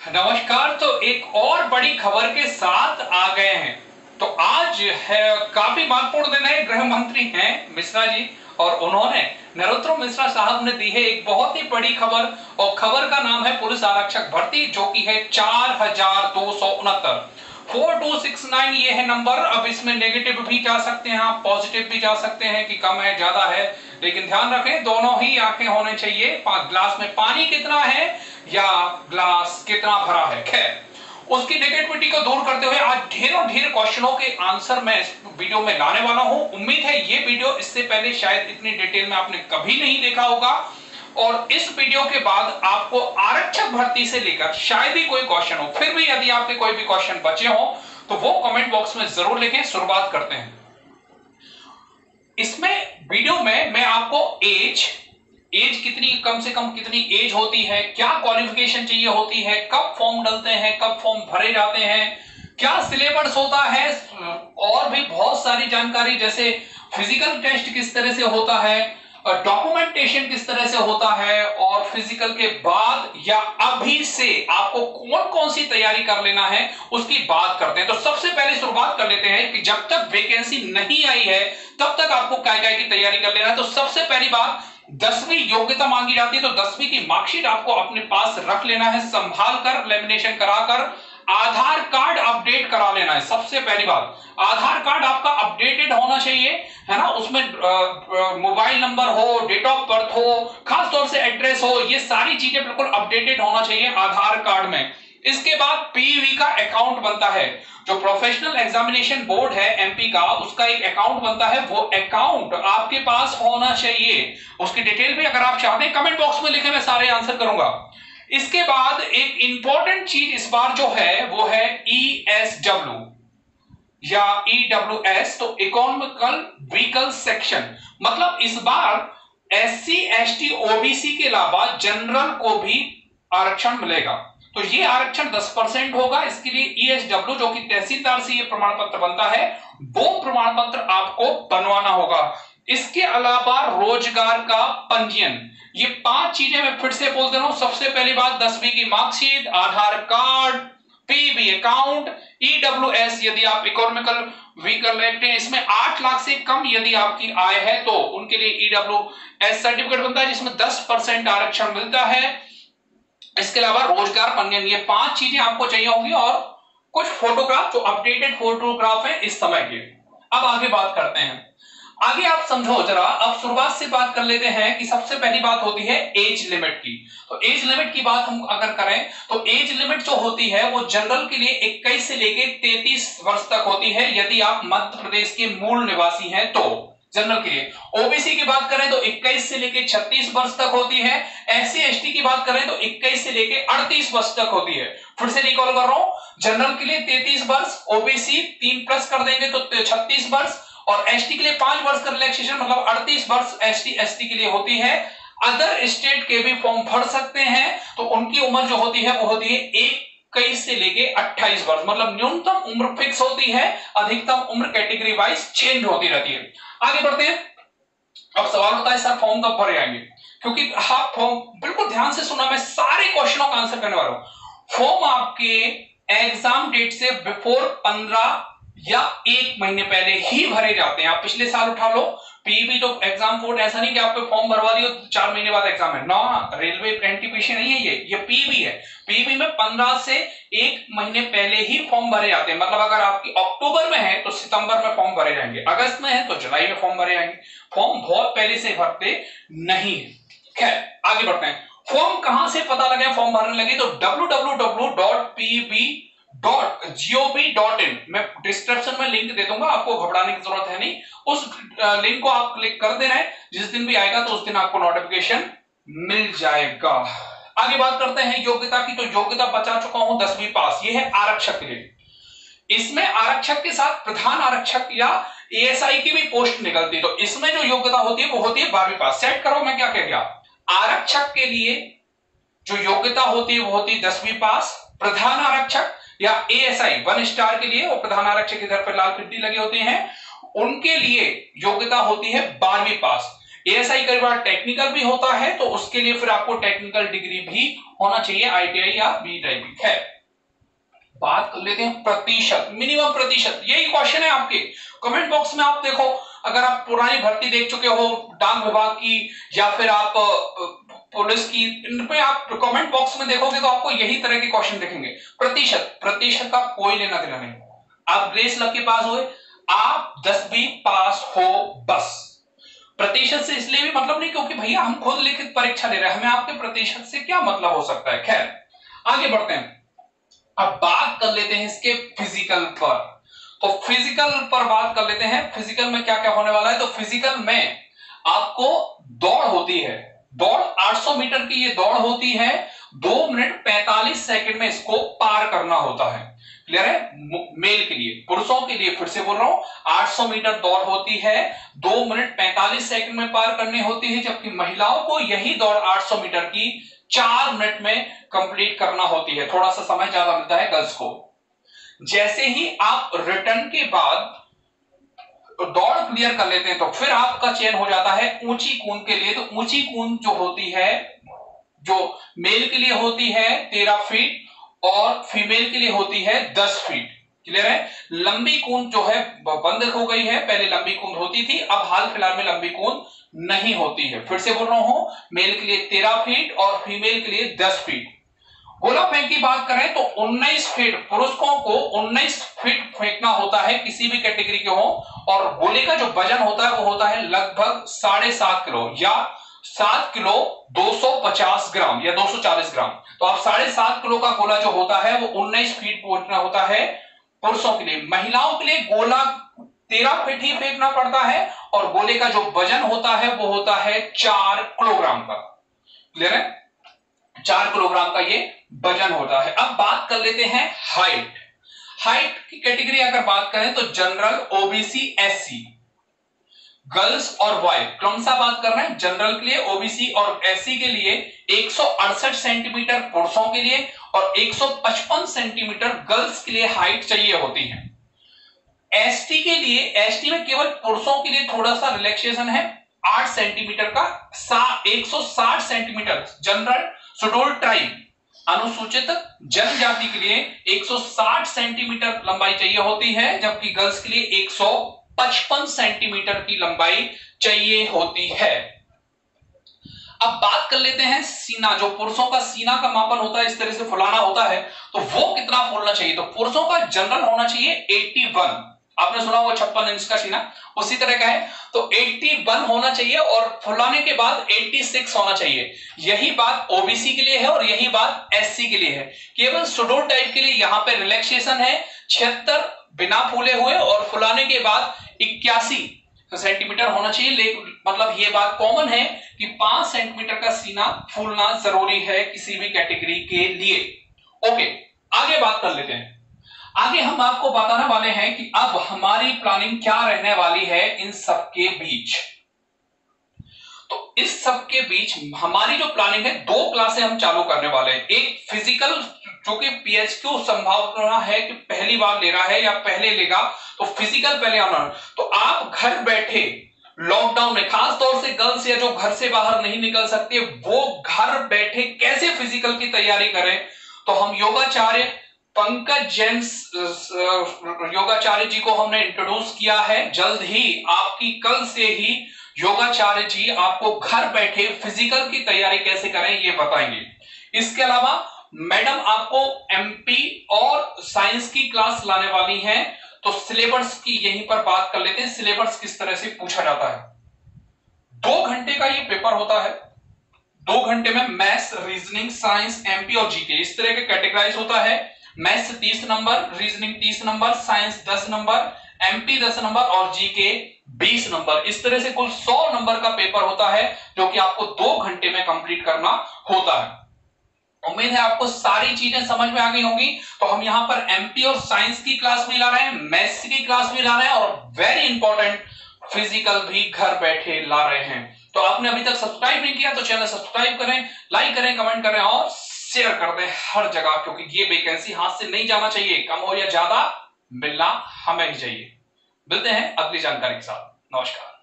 नमस्कार। तो एक और बड़ी खबर के साथ आ गए हैं। तो आज है काफी महत्वपूर्ण दिन है। गृह मंत्री हैं मिश्रा जी और उन्होंने नरोत्तम मिश्रा साहब ने दी है एक बहुत ही बड़ी खबर। और खबर का नाम है पुलिस आरक्षक भर्ती, जो कि है 4269 4269। ये है नंबर। अब इसमें नेगेटिव भी जा सकते हैं, आप पॉजिटिव भी जा सकते हैं कि कम है ज्यादा है, लेकिन ध्यान रखें दोनों ही आंखें होने चाहिए। ग्लास में पानी कितना है या ग्लास कितना भरा है। खैर, उसकी नेगेटिविटी को दूर करते हुए आज ढेरों ढेर क्वेश्चनों के आंसर मैं इस वीडियो में लाने वाला हूं। उम्मीद है ये वीडियो इससे पहले शायद इतनी डिटेल में आपने कभी नहीं देखा होगा। और इस वीडियो के बाद आपको आरक्षक भर्ती से लेकर शायद ही कोई क्वेश्चन हो। फिर भी यदि आपके कोई भी क्वेश्चन बचे हो तो वो कमेंट बॉक्स में जरूर लिखें। शुरुआत करते हैं। इसमें वीडियो में मैं आपको एज कितनी, कम से कम कितनी एज होती है, क्या क्वालिफिकेशन चाहिए होती है, कब फॉर्म डलते हैं, कब फॉर्म भरे जाते हैं, क्या सिलेबस होता है, और भी बहुत सारी जानकारी, जैसे फिजिकल टेस्ट किस तरह से होता है, डॉक्यूमेंटेशन किस तरह से होता है, और फिजिकल के बाद या अभी से आपको कौन कौन सी तैयारी कर लेना है उसकी बात करते हैं। तो सबसे पहले शुरुआत कर लेते हैं कि जब तक वैकेंसी नहीं आई है तब तक आपको क्या की तैयारी कर लेना है। तो सबसे पहली बात, 10वीं योग्यता मांगी जाती है। तो 10वीं की मार्कशीट आपको अपने पास रख लेना है, संभाल कर, लेमिनेशन कराकर। आधार कार्ड अपडेट करा लेना है। सबसे पहली बात, आधार कार्ड आपका अपडेटेड होना चाहिए, है ना। उसमें मोबाइल नंबर हो, डेट ऑफ बर्थ हो, खास तौर से एड्रेस हो, ये सारी चीजें बिल्कुल अपडेटेड होना चाहिए आधार कार्ड में। इसके बाद पीवी का अकाउंट बनता है। जो प्रोफेशनल एग्जामिनेशन बोर्ड है एमपी का, उसका एक अकाउंट बनता है, वो अकाउंट आपके पास होना चाहिए। उसकी डिटेल भी अगर आप चाहते हैं कमेंट बॉक्स में लिखें, मैं सारे आंसर करूंगा। इसके बाद एक इंपॉर्टेंट चीज इस बार जो है वो है ESW या EWS, तो इकोनॉमिकल व्हीकल सेक्शन। मतलब इस बार SC ST OBC के अलावा जनरल को भी आरक्षण मिलेगा। तो ये आरक्षण 10% होगा। इसके लिए ESW, जो कि तहसीलदार से ये प्रमाण पत्र बनता है, वो प्रमाण पत्र आपको बनवाना होगा। इसके अलावा रोजगार का पंजीयन, ये 5 चीजें मैं फिर से बोल दे रहा हूं। सबसे पहली बात, 10वीं की मार्कशीट, आधार कार्ड, पीवी अकाउंट, EWS यदि आप इकोनॉमिकल व्हीकल लेते हैं, इसमें 8 लाख से कम यदि आपकी आय है तो उनके लिए EWS सर्टिफिकेट बनता है, जिसमें 10% आरक्षण मिलता है। इसके अलावा रोजगार पंजीयन, ये 5 चीजें आपको चाहिए होंगी, और कुछ फोटोग्राफ जो अपडेटेड फोटोग्राफ है इस समय के। अब आगे बात करते हैं। आगे आप समझो जरा। अब शुरुआत से बात कर लेते हैं कि सबसे पहली बात होती है एज लिमिट की। तो एज लिमिट की बात हम अगर करें तो एज लिमिट जो होती है वो जनरल के लिए 21 से लेके 33 वर्ष तक होती है, यदि आप मध्य प्रदेश के मूल निवासी हैं तो। जनरल के लिए ओबीसी की बात करें तो 21 से लेके 36 वर्ष तक होती है। SC ST की बात करें तो 21 से लेके 38 वर्ष तक होती है। फिर से रिकॉल कर रहा हूं, जनरल के लिए 33 वर्ष, ओबीसी 3 प्लस कर देंगे तो 36 वर्ष, और एसटी के लिए 5 वर्ष का रिलैक्सेशन, मतलब 38 वर्ष ST ST के लिए होती है। अदर स्टेट के भी फॉर्म भर सकते हैं, तो उनकी उम्र जो होती है वो होती है 21 से लेके 28 वर्ष। मतलब न्यूनतम उम्र फिक्स होती है, अधिकतम उम्र कैटेगरी वाइज चेंज होती रहती है। आगे बढ़ते हैं। अब सवाल होता है सर फॉर्म कब भरे जाएंगे, क्योंकि आप फॉर्म बिल्कुल ध्यान से सुना, मैं सारे क्वेश्चनों का आंसर करने वाला हूं। फॉर्म आपके एग्जाम डेट से बिफोर 15 या 1 महीने पहले ही भरे जाते हैं। आप पिछले साल उठा लो, पीबी तो एग्जाम बोर्ड ऐसा नहीं कि आपको फॉर्म भरवा दियो 4 महीने बाद एग्जाम है ना, रेलवे एनटीपीसी नहीं है ये पीबी है। पीबी में 15 से 1 महीने पहले ही फॉर्म भरे जाते हैं। मतलब अगर आपकी अक्टूबर में है तो सितंबर में फॉर्म भरे जाएंगे, अगस्त में है तो जुलाई में फॉर्म भरे जाएंगे। फॉर्म बहुत पहले से भरते नहीं है। खैर आगे बढ़ते हैं। फॉर्म कहां से पता लगे फॉर्म भरने लगे, तो www.pb.gov.in, मैं डिस्क्रिप्शन में लिंक दे दूंगा, आपको घबराने की जरूरत है नहीं। उस लिंक को आप क्लिक कर देना है, जिस दिन भी आएगा तो उस दिन आपको नोटिफिकेशन मिल जाएगा। आगे बात करते हैं योग्यता की। तो योग्यता बचा चुका हूं 10वीं पास, ये है आरक्षक के लिए। इसमें आरक्षक के साथ प्रधान आरक्षक या ASI की भी पोस्ट निकलती है। तो इसमें जो योग्यता होती है वो होती है 12वीं पास। सेट करो मैं क्या कह गया। आरक्षक के लिए जो योग्यता होती है वो होती है 10वीं पास। प्रधान आरक्षक या ASI 1 स्टार के लिए, और प्रधान आरक्षक के घर पर लाल फिरती लगी होती है, उनके लिए योग्यता होती है 12वीं पास। एएसआई कई बार टेक्निकल भी होता है, तो उसके लिए फिर आपको टेक्निकल डिग्री भी होना चाहिए, आईटीआई या बीटेक है। बात कर लेते हैं प्रतिशत, मिनिमम प्रतिशत, यही क्वेश्चन है आपके कमेंट बॉक्स में। आप देखो, अगर आप पुरानी भर्ती देख चुके हो डाक विभाग की या फिर आप पुलिस की, इनमें आप कमेंट बॉक्स में देखोगे तो आपको यही तरह के क्वेश्चन दिखेंगे। प्रतिशत, प्रतिशत का कोई लेना देना नहीं। आप ग्रेस लग के पास हुए, आप 10वीं पास हो बस। प्रतिशत से इसलिए भी मतलब नहीं क्योंकि भैया हम खुद लिखित परीक्षा ले रहे हैं, हमें आपके प्रतिशत से क्या मतलब हो सकता है। खैर आगे बढ़ते हैं, अब बात कर लेते हैं इसके फिजिकल पर। तो फिजिकल पर बात कर लेते हैं, फिजिकल में क्या क्या होने वाला है। तो फिजिकल में आपको दौड़ होती है, दौड़ 800 मीटर की ये दौड़ होती है, 2 मिनट 45 सेकंड में इसको पार करना होता है। क्लियर है? मेल के लिए, पुरुषों के लिए फिर से बोल रहा हूं, 800 मीटर दौड़ होती है, 2 मिनट 45 सेकंड में पार करनी होती है, जबकि महिलाओं को यही दौड़ 800 मीटर की 4 मिनट में कंप्लीट करना होती है। थोड़ा सा समय ज्यादा मिलता है गर्ल्स को। जैसे ही आप रिटर्न के बाद दौड़ क्लियर कर लेते हैं तो फिर आपका चयन हो जाता है ऊंची कूद के लिए। तो ऊंची कूद जो होती है, जो मेल के लिए होती है 13 फीट और फीमेल के लिए होती है 10 फीट। क्लियर है? लंबी कूद जो है बंद हो गई है, पहले लंबी कूद होती थी, अब हाल फिलहाल में लंबी कूद नहीं होती है। फिर से बोल रहा हूं, मेल के लिए 13 फीट और फीमेल के लिए 10 फीट। गोला फेंक की बात करें तो 19 फीट, पुरुषों को 19 फीट फेंकना होता है, किसी भी कैटेगरी के हो, और गोले का जो वजन होता है वो होता है लगभग 7.5 किलो या 7 किलो 250 ग्राम या 240 ग्राम। तो आप 7.5 किलो का गोला जो होता है वो 19 फीट फेंकना होता है पुरुषों के लिए। महिलाओं के लिए गोला 13 फीट ही फेंकना पड़ता है और गोले का जो वजन होता है वो होता है 4 किलोग्राम का। क्लियर है? 4 किलोग्राम का ये वजन होता है। अब बात कर लेते हैं हाइट। हाइट की कैटेगरी अगर बात करें तो जनरल, ओबीसी, एससी, गर्ल्स और बॉय। कौन सा बात कर रहे हैं? जनरल के लिए, ओबीसी और एससी के लिए 168 सेंटीमीटर पुरुषों के लिए और 155 सेंटीमीटर गर्ल्स के लिए हाइट चाहिए होती है। एसटी के लिए, एसटी में केवल पुरुषों के लिए थोड़ा सा रिलैक्सेशन है, 8 सेंटीमीटर का 160 सेंटीमीटर। जनरल, शेड्यूल ट्राइब, अनुसूचित जनजाति के लिए 160 सेंटीमीटर लंबाई चाहिए होती है, जबकि गर्ल्स के लिए 155 सेंटीमीटर की लंबाई चाहिए होती है। अब बात कर लेते हैं सीना। जो पुरुषों का सीना का मापन होता है, इस तरह से फुलाना होता है, तो वो कितना फूलना चाहिए? तो पुरुषों का जनरल होना चाहिए 81, आपने सुना होगा 56 इंच का सीना, उसी तरह का है, तो 81 होना चाहिए और फुलाने के बाद 86 होना चाहिए। यही बात ओबीसी के लिए है और यही बात एससी के लिए है। केवल शेड्यूल टाइप के लिए यहां पे रिलैक्सेशन है 76 बिना फूले हुए और फुलाने के बाद 81 सेंटीमीटर होना चाहिए। मतलब ये बात कॉमन है कि 5 सेंटीमीटर का सीना फूलना जरूरी है किसी भी कैटेगरी के लिए। ओके, आगे बात कर लेते हैं। आगे हम आपको बताने वाले हैं कि अब हमारी प्लानिंग क्या रहने वाली है इन सबके बीच। तो इस सब के बीच हमारी जो प्लानिंग है, 2 क्लासें हम चालू करने वाले हैं। एक फिजिकल, जो कि पीएचक्यू संभावना है कि पहली बार ले रहा है या पहले लेगा, तो फिजिकल पहले आना। तो आप घर बैठे लॉकडाउन में, खास तौर से गर्ल्स या जो घर से बाहर नहीं निकल सकते, वो घर बैठे कैसे फिजिकल की तैयारी करें, तो हम योगाचार्य पंकज जैन योगाचार्य जी को हमने इंट्रोड्यूस किया है। जल्द ही, आपकी कल से ही योगाचार्य जी आपको घर बैठे फिजिकल की तैयारी कैसे करें ये बताएंगे। इसके अलावा मैडम आपको एमपी और साइंस की क्लास लाने वाली हैं। तो सिलेबस की यहीं पर बात कर लेते हैं, सिलेबस किस तरह से पूछा जाता है। 2 घंटे का ये पेपर होता है। 2 घंटे में मैथ्स, रीजनिंग, साइंस, एमपी और जीके इस तरह के कैटेगराइज होता है। Maths 30 number, reasoning 30 number, science 10 number, MP 10 number और जीके 20 नंबर। इस तरह से कुल 100 नंबर का पेपर होता है जो कि आपको 2 घंटे में कंप्लीट करना होता है। उम्मीद है आपको सारी चीजें समझ में आ गई होंगी। तो हम यहां पर एमपी और साइंस की क्लास भी ला रहे हैं, मैथ्स की क्लास भी ला रहे हैं और वेरी इंपॉर्टेंट फिजिकल भी घर बैठे ला रहे हैं। तो आपने अभी तक सब्सक्राइब नहीं किया तो चैनल सब्सक्राइब करें, लाइक करें, कमेंट करें और शेयर कर दें हर जगह, क्योंकि ये वैकेंसी हाथ से नहीं जाना चाहिए। कम हो या ज्यादा, मिलना हमें ही चाहिए। मिलते हैं अगली जानकारी के साथ। नमस्कार।